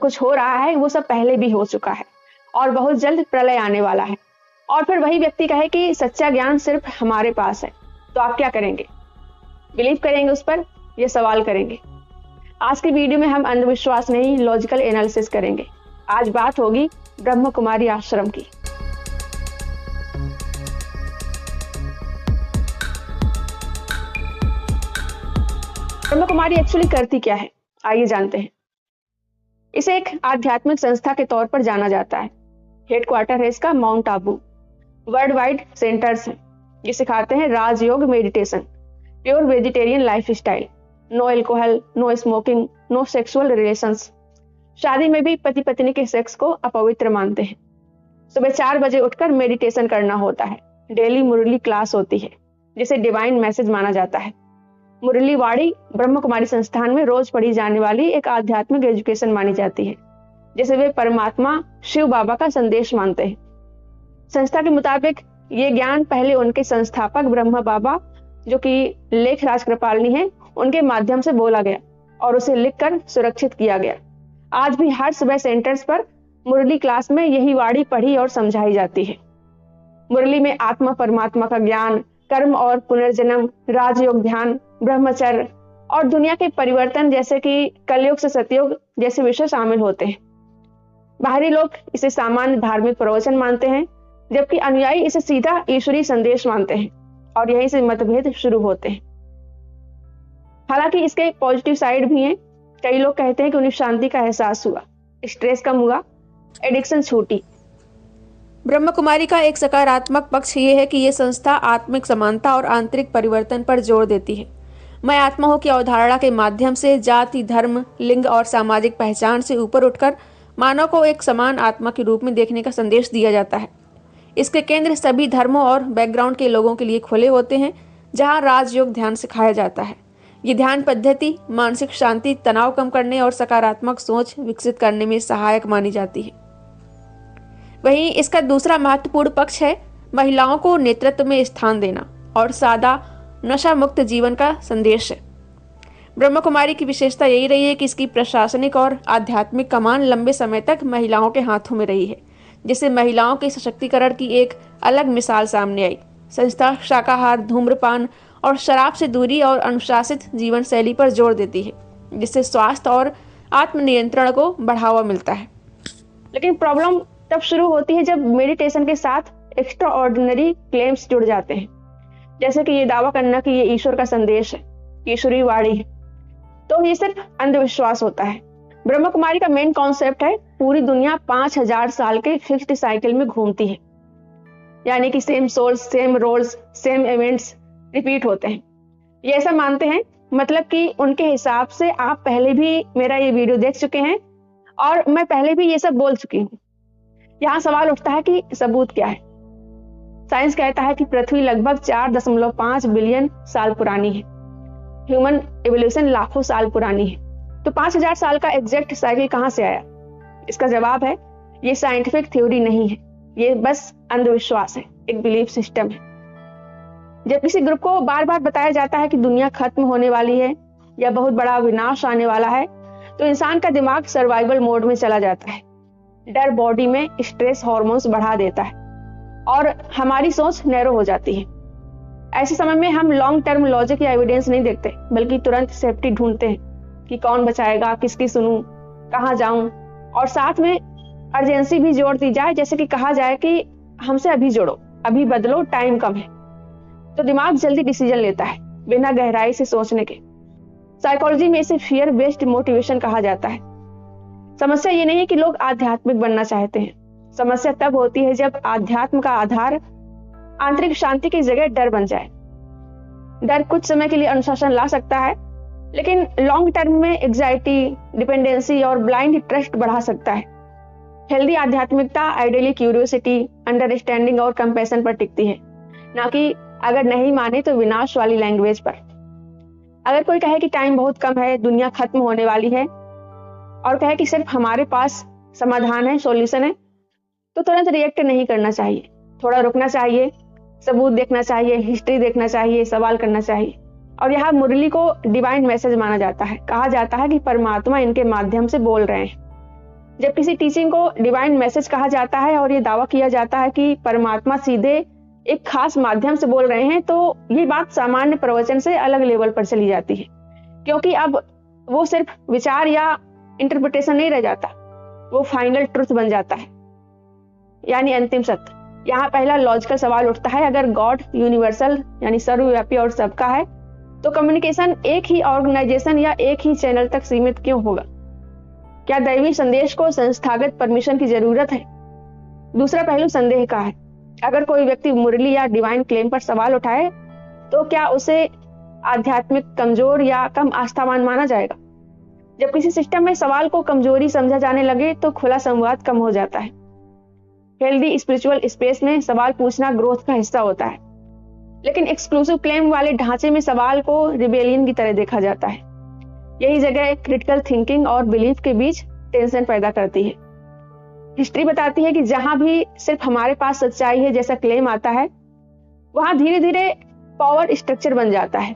कुछ हो रहा है वो सब पहले भी हो चुका है और बहुत जल्द प्रलय आने वाला है। और फिर वही व्यक्ति कहे कि सच्चा ज्ञान सिर्फ हमारे पास है, तो आप क्या करेंगे? बिलीव करेंगे उस पर या सवाल करेंगे? आज की वीडियो में हम अंधविश्वास नहीं, लॉजिकल एनालिसिस करेंगे। आज बात होगी ब्रह्म कुमारी आश्रम की। ब्रह्म कुमारी एक्चुअली करती क्या है, आइए जानते हैं। इसे एक आध्यात्मिक संस्था के तौर पर जाना जाता है। हेडक्वार्टर है इसका Mount Abu. World wide centres हैं। ये सिखाते हैं Rajyoga, meditation, pure vegetarian life style, no alcohol, no smoking, no sexual relations. शादी में भी पति पत्नी के सेक्स को अपवित्र मानते हैं। सुबह 4 बजे उठकर मेडिटेशन करना होता है। डेली मुरली क्लास होती है जिसे डिवाइन मैसेज माना जाता है। मुरली वाड़ी ब्रह्म कुमारी संस्थान में रोज पढ़ी जाने वाली एक आध्यात्मिक एजुकेशन मानी जाती है, जिसे वे परमात्मा शिव बाबा का संदेश मानते हैं। संस्था के मुताबिक ये ज्ञान पहले उनके संस्थापक ब्रह्म बाबा, जो कि लेख राज कृपालनी है, उनके माध्यम से बोला गया और उसे लिखकर सुरक्षित किया गया। आज भी हर सुबह सेंटर्स पर मुरली क्लास में यही वाणी पढ़ी और समझाई जाती है। मुरली में आत्मा परमात्मा का ज्ञान, कर्म और पुनर्जन्म, राजयोग ध्यान, ब्रह्मचर्य और दुनिया के परिवर्तन जैसे कि कलयुग से सतयुग जैसे विषय शामिल होते हैं। बाहरी लोग इसे सामान्य धार्मिक प्रवचन मानते हैं, जबकि अनुयायी इसे सीधा ईश्वरीय संदेश मानते हैं और यहीं से मतभेद शुरू होते हैं। हालांकि इसके एक पॉजिटिव साइड भी हैं। कई लोग कहते हैं कि उन्हें शांति का एहसास हुआ, स्ट्रेस कम हुआ, एडिक्शन छूटी। ब्रह्म कुमारी का एक सकारात्मक पक्ष ये है कि ये संस्था आत्मिक समानता और आंतरिक परिवर्तन पर जोर देती है। मैं आत्मा हूं की अवधारणा के माध्यम से जाति, धर्म, लिंग और सामाजिक पहचान से ऊपर उठकर मानव को एक समान आत्मा के रूप में देखने का संदेश दिया जाता है। इसके केंद्र सभी धर्मों और बैकग्राउंड के लोगों के लिए खुले होते हैं, जहां राजयोग ध्यान सिखाया जाता है। ये ध्यान पद्धति मानसिक शांति, तनाव कम करने और सकारात्मक सोच विकसित करने में सहायक मानी जाती है। वहीं इसका दूसरा महत्वपूर्ण पक्ष है महिलाओं को नेतृत्व में स्थान देना और सादा नशा मुक्त जीवन का संदेश है। ब्रह्म कुमारी की विशेषता यही रही है कि इसकी प्रशासनिक और आध्यात्मिक कमान लंबे समय तक महिलाओं के हाथों में रही है, जिससे महिलाओं के सशक्तिकरण की एक अलग मिसाल सामने आई। संस्था शाकाहार, धूम्रपान और शराब से दूरी और अनुशासित जीवन शैली पर जोर देती है, जिससे स्वास्थ्य और आत्मनियंत्रण को बढ़ावा मिलता है। लेकिन प्रॉब्लम तब शुरू होती है जब मेडिटेशन के साथ एक्स्ट्रा ऑर्डिनरी क्लेम्स जुड़ जाते हैं, जैसे कि ये दावा करना कि ये ईश्वर का संदेश है, ईश्वरीय वाणी है। तो ये सिर्फ अंधविश्वास होता है। ब्रह्म कुमारी का मेन कॉन्सेप्ट है पूरी दुनिया 5000 साल के फिक्स्ड साइकिल में घूमती है, यानी कि same souls, same roles, same events repeat होते हैं। ये ऐसा मानते हैं, मतलब कि उनके हिसाब से आप पहले भी मेरा ये वीडियो देख चुके हैं और मैं पहले भी ये सब बोल चुकी हूँ। यहाँ सवाल उठता है कि सबूत क्या है? साइंस कहता है कि पृथ्वी लगभग 4.5 बिलियन साल पुरानी है। ह्यूमन एवोल्यूशन लाखों साल पुरानी है। तो 5000 साल का एग्जैक्ट साइकिल कहाँ से आया? इसका जवाब है, ये साइंटिफिक थ्योरी नहीं है, ये बस अंधविश्वास है, एक बिलीफ सिस्टम है। जब किसी ग्रुप को बार बार बताया जाता है कि दुनिया खत्म होने वाली है या बहुत बड़ा विनाश आने वाला है, तो इंसान का दिमाग सर्वाइवल मोड में चला जाता है। डर बॉडी में स्ट्रेस हार्मोन्स बढ़ा देता है और हमारी सोच नैरो हो जाती है। ऐसे समय में हम लॉन्ग टर्म लॉजिक या एविडेंस नहीं देखते, बल्कि तुरंत सेफ्टी ढूंढते हैं कि कौन बचाएगा, किसकी सुनूं, कहाँ जाऊं, और साथ में अर्जेंसी भी जोड़ दी जाए, जैसे कि कहा जाए कि हमसे अभी जोड़ो, अभी बदलो, टाइम कम है। तो दिमाग जल्दी डिसीजन लेता है बिना गहराई से सोचने के। साइकोलॉजी में इसे फियर बेस्ड मोटिवेशन कहा जाता है। समस्या ये नहीं है कि लोग आध्यात्मिक बनना चाहते हैं। समस्या तब होती है जब आध्यात्म का आधार आंतरिक शांति की जगह डर बन जाए। डर कुछ समय के लिए अनुशासन ला सकता है, लेकिन लॉन्ग टर्म में एंजाइटी, डिपेंडेंसी और ब्लाइंड ट्रस्ट बढ़ा सकता है। हेल्दी आध्यात्मिकता आइडियली क्यूरियोसिटी, अंडरस्टैंडिंग और कंपैशन पर टिकती है, ना कि अगर नहीं माने तो विनाश वाली लैंग्वेज पर। अगर कोई कहे कि टाइम बहुत कम है, दुनिया खत्म होने वाली है, और कहे कि सिर्फ हमारे पास समाधान है, सॉल्यूशन है, तो तुरंत रिएक्ट नहीं करना चाहिए। थोड़ा रुकना चाहिए, सबूत देखना चाहिए, हिस्ट्री देखना चाहिए, सवाल करना चाहिए। और यहाँ मुरली को डिवाइन मैसेज माना जाता है। कहा जाता है कि परमात्मा इनके माध्यम से बोल रहे हैं। जब किसी टीचिंग को डिवाइन मैसेज कहा जाता है और ये दावा किया जाता है कि परमात्मा सीधे एक खास माध्यम से बोल रहे हैं, तो ये बात सामान्य प्रवचन से अलग लेवल पर चली जाती है, क्योंकि अब वो सिर्फ विचार या इंटरप्रिटेशन नहीं रह जाता, वो फाइनल ट्रुथ बन जाता है, यानी अंतिम सत्य। यहाँ पहला लॉजिकल सवाल उठता है, अगर गॉड यूनिवर्सल यानी सर्वव्यापी और सबका है, तो कम्युनिकेशन एक ही ऑर्गेनाइजेशन या एक ही चैनल तक सीमित क्यों होगा? क्या दैवी संदेश को संस्थागत परमिशन की जरूरत है? दूसरा पहलू संदेह का है। अगर कोई व्यक्ति मुरली या डिवाइन क्लेम पर सवाल उठाए, तो क्या उसे आध्यात्मिक कमजोर या कम आस्थावान माना जाएगा? जब किसी सिस्टम में सवाल को कमजोरी समझा जाने लगे, तो खुला संवाद कम हो जाता है। हेल्दी स्पिरिचुअल स्पेस में सवाल पूछना ग्रोथ का हिस्सा होता है, लेकिन एक्सक्लूसिव क्लेम वाले ढांचे में सवाल को रिबेलियन की तरह देखा जाता है। यही जगह क्रिटिकल थिंकिंग और बिलीफ के बीच टेंशन पैदा करती है। हिस्ट्री बताती है कि जहां भी सिर्फ हमारे पास सच्चाई है जैसा क्लेम आता है, वहां धीरे धीरे पावर स्ट्रक्चर बन जाता है,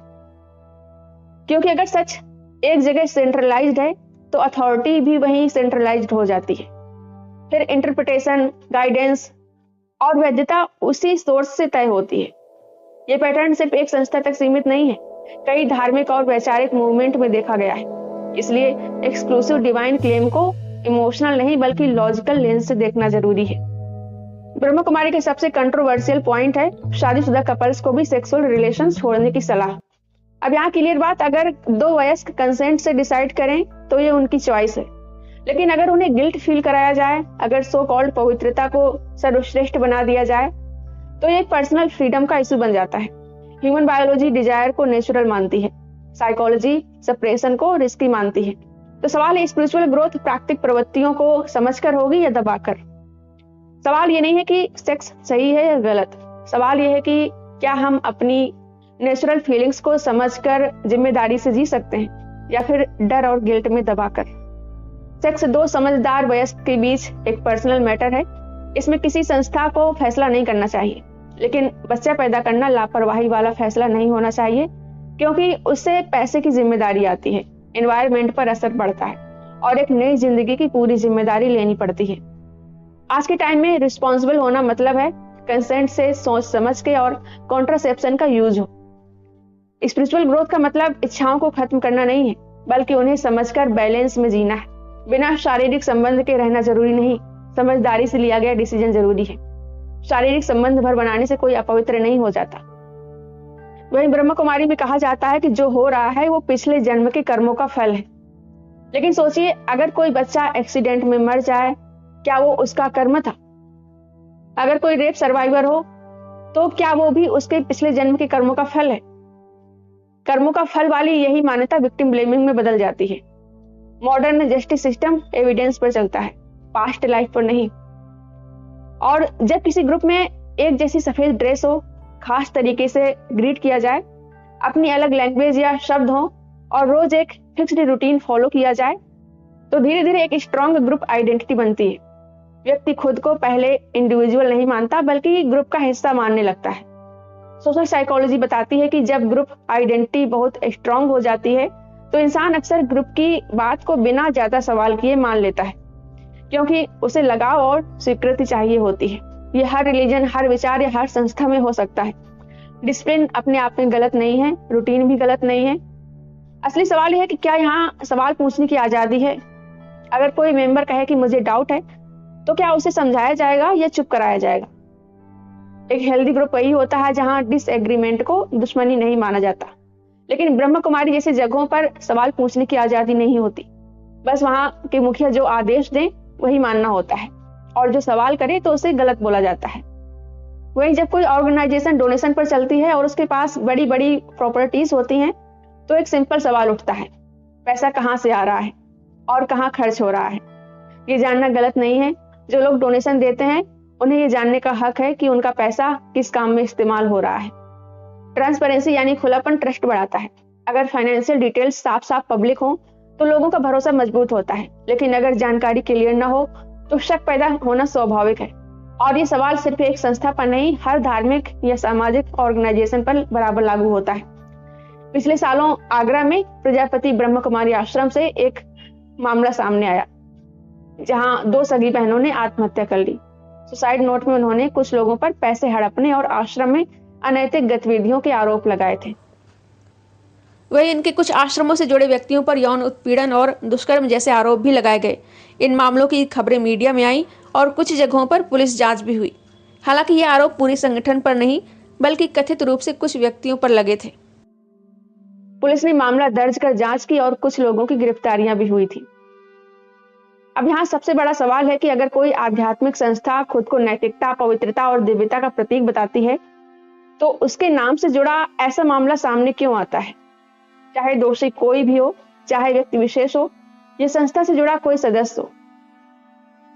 क्योंकि अगर सच एक जगह सेंट्रलाइज्ड है, तो अथॉरिटी भी वहीं सेंट्रलाइज्ड हो जाती है। फिर इंटरप्रिटेशन, गाइडेंस और वैधता उसी सोर्स से तय होती है। ये पैटर्न सिर्फ एक संस्था तक सीमित नहीं है, कई धार्मिक और वैचारिक मूवमेंट में देखा गया है। इसलिए एक्सक्लूसिव डिवाइन क्लेम को इमोशनल नहीं बल्कि लॉजिकल लेंस से देखना जरूरी है। ब्रह्म कुमारी के सबसे कंट्रोवर्शियल पॉइंट है शादीशुदा कपल्स को भी सेक्सुअल रिलेशन छोड़ने की सलाह। अब यहाँ क्लियर बात, अगर दो वयस्क कंसेंट से डिसाइड करें तो ये उनकी चॉइस है, लेकिन अगर उन्हें गिल्ट फील कराया जाए, अगर सो कॉल्ड पवित्रता को सर्वश्रेष्ठ बना दिया जाए, तो ये पर्सनल फ्रीडम का इशू बन जाता है। ह्यूमन बायोलॉजी डिजायर को नेचुरल मानती है, साइकोलॉजी सप्रेशन को रिस्की मानती है। तो सवाल है, स्पिरिचुअल ग्रोथ प्राकृतिक प्रवृत्तियों को समझकर होगी या दबाकर? सवाल ये नहीं है कि सेक्स सही है या गलत, सवाल ये है कि क्या हम अपनी नेचुरल फीलिंग्स को समझकर जिम्मेदारी से जी सकते हैं, या फिर डर और गिल्ट में दबाकर। सेक्स दो समझदार वयस्क के बीच एक पर्सनल मैटर है। इसमें किसी संस्था को फैसला नहीं करना चाहिए, लेकिन बच्चा पैदा करना लापरवाही वाला फैसला नहीं होना चाहिए, क्योंकि उससे पैसे की जिम्मेदारी आती है, एनवायरनमेंट पर असर पड़ता है और एक नई जिंदगी की पूरी जिम्मेदारी लेनी पड़ती है। आज के टाइम में रिस्पॉन्सिबल होना मतलब है कंसेंट से सोच समझ के और कॉन्ट्रासेप्शन का यूज हो। स्पिरिचुअल ग्रोथ का मतलब इच्छाओं को खत्म करना नहीं है, बल्कि उन्हें समझकर बैलेंस में जीना है। बिना शारीरिक संबंध के रहना जरूरी नहीं, समझदारी से लिया गया डिसीजन जरूरी है। शारीरिक संबंध भर बनाने से कोई अपवित्र नहीं हो जाता। वहीं ब्रह्म कुमारी में कहा जाता है कि जो हो रहा है वो पिछले जन्म के कर्मों का फल है। लेकिन सोचिए, अगर कोई बच्चा एक्सीडेंट में मर जाए, क्या वो उसका कर्म था? अगर कोई रेप सर्वाइवर हो, तो क्या वो भी उसके पिछले जन्म के कर्मों का फल है? कर्मों का फल वाली यही मान्यता विक्टिम ब्लेमिंग में बदल जाती है। मॉडर्न जस्टिस सिस्टम एविडेंस पर चलता है, पास्ट लाइफ पर नहीं। और जब किसी ग्रुप में एक जैसी सफेद ड्रेस हो, खास तरीके से ग्रीट किया जाए, अपनी अलग लैंग्वेज या शब्द हो और रोज एक फिक्स्ड रूटीन फॉलो किया जाए, तो धीरे धीरे एक स्ट्रॉन्ग ग्रुप आइडेंटिटी बनती है। व्यक्ति खुद को पहले इंडिविजुअल नहीं मानता, बल्कि ग्रुप का हिस्सा मानने लगता है। सोशल साइकोलॉजी बताती है कि जब ग्रुप आइडेंटिटी बहुत स्ट्रॉन्ग हो जाती है, तो इंसान अक्सर ग्रुप की बात को बिना ज्यादा सवाल किए मान लेता है, क्योंकि उसे लगाव और स्वीकृति चाहिए होती है। ये हर रिलीजन, हर विचार या हर संस्था में हो सकता है। डिसिप्लिन अपने आप में गलत नहीं है, रूटीन भी गलत नहीं है। असली सवाल यह है कि क्या यहाँ सवाल पूछने की आजादी है? अगर कोई मेंबर कहे कि मुझे डाउट है, तो क्या उसे समझाया जाएगा या चुप कराया जाएगा? एक हेल्दी ग्रुप वही होता है जहां डिसएग्रीमेंट को दुश्मनी नहीं माना जाता। लेकिन ब्रह्म कुमारी जैसी जगहों पर सवाल पूछने की आजादी नहीं होती। बस वहां के मुखिया जो आदेश दें वही मानना होता है, और जो सवाल करे तो उसे गलत बोला जाता है। वहीं जब कोई ऑर्गेनाइजेशन डोनेशन पर चलती है और उसके पास बड़ी बड़ी प्रॉपर्टीज होती हैं, तो एक सिंपल सवाल उठता है, पैसा कहाँ से आ रहा है और कहाँ खर्च हो रहा है? ये जानना गलत नहीं है। जो लोग डोनेशन देते हैं, उन्हें ये जानने का हक है कि उनका पैसा किस काम में इस्तेमाल हो रहा है। ट्रांसपेरेंसी यानी खुलापन ट्रस्ट बढ़ाता है। अगर फाइनेंशियल डिटेल्स साफ साफ पब्लिक हो, तो लोगों का भरोसा मजबूत होता है। लेकिन अगर जानकारी क्लियर ना हो, तो शक पैदा होना स्वाभाविक है। और ये सवाल सिर्फ एक संस्था पर नहीं, हर धार्मिक या सामाजिक ऑर्गेनाइजेशन पर बराबर लागू होता है। पिछले सालों आगरा में प्रजापति ब्रह्म कुमारी आश्रम से एक मामला सामने आया। जहां 2 सगी बहनों ने आत्महत्या कर ली। सुसाइड नोट में उन्होंने कुछ लोगों पर पैसे हड़पने और आश्रम में अनैतिक गतिविधियों के आरोप लगाए थे। वही इनके कुछ आश्रमों से जुड़े व्यक्तियों पर यौन उत्पीड़न और दुष्कर्म जैसे आरोप भी लगाए गए। इन मामलों की खबरें मीडिया में आई और कुछ जगहों पर पुलिस जांच भी हुई। हालांकि ये आरोप पूरे संगठन पर नहीं बल्कि कथित रूप से कुछ व्यक्तियों पर लगे थे। पुलिस ने मामला दर्ज कर जांच की और कुछ लोगों की गिरफ्तारियां भी हुई थी। अब यहाँ सबसे बड़ा सवाल है कि अगर कोई आध्यात्मिक संस्था खुद को नैतिकता, पवित्रता और दिव्यता का प्रतीक बताती है, तो उसके नाम से जुड़ा ऐसा मामला सामने क्यों आता है? चाहे दोषी कोई भी हो, चाहे व्यक्ति विशेष हो, या संस्था से जुड़ा कोई सदस्य हो,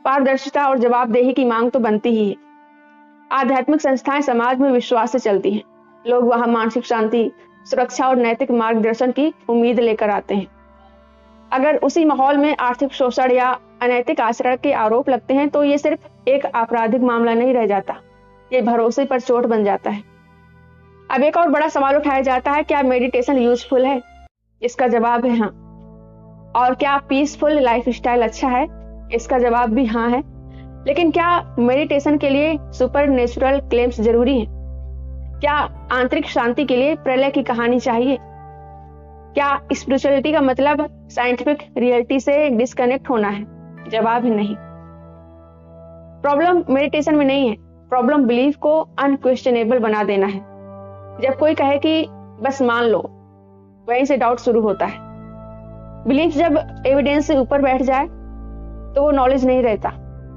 पारदर्शिता और जवाबदेही की मांग तो बनती ही है। आध्यात्मिक संस्थाएं समाज में विश्वास से चलती हैं। लोग वहां मानसिक शांति, सुरक्षा और नैतिक मार्गदर्शन की उम्मीद लेकर आते हैं। अगर उसी माहौल में आर्थिक शोषण या अनैतिक आचरण के आरोप लगते हैं, तो ये सिर्फ एक आपराधिक मामला नहीं रह जाता, ये भरोसे पर चोट बन जाता है। अब एक और बड़ा सवाल उठाया जाता है, क्या मेडिटेशन यूजफुल है? इसका जवाब है हाँ। और क्या पीसफुल लाइफस्टाइल अच्छा है? इसका जवाब भी हाँ है। लेकिन क्या मेडिटेशन के लिए सुपरनेचुरल क्लेम्स जरूरी हैं? क्या आंतरिक शांति के लिए प्रलय की कहानी चाहिए? क्या स्पिरिचुअलिटी का मतलब साइंटिफिक रियलिटी से डिस्कनेक्ट होना है? जवाब है नहीं। प्रॉब्लम मेडिटेशन में नहीं है, प्रॉब्लम बिलीफ को अनक्वेश्चनेबल बना देना है। जब कोई कहे कि बस मान लो, वहीं से डाउट शुरू होता है। बिलीफ जब एविडेंस से ऊपर बैठ जाए तो वो नॉलेज नहीं रहता,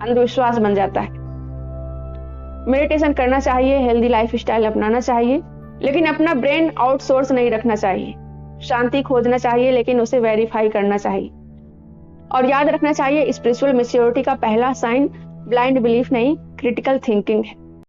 अंधविश्वास बन जाता है। मेडिटेशन करना चाहिए, हेल्दी लाइफस्टाइल अपनाना चाहिए, लेकिन अपना ब्रेन आउटसोर्स नहीं रखना चाहिए। शांति खोजना चाहिए, लेकिन उसे वेरीफाई करना चाहिए। और याद रखना चाहिए, स्पिरिचुअल मैच्योरिटी का पहला साइन ब्लाइंड बिलीफ नहीं, क्रिटिकल थिंकिंग है।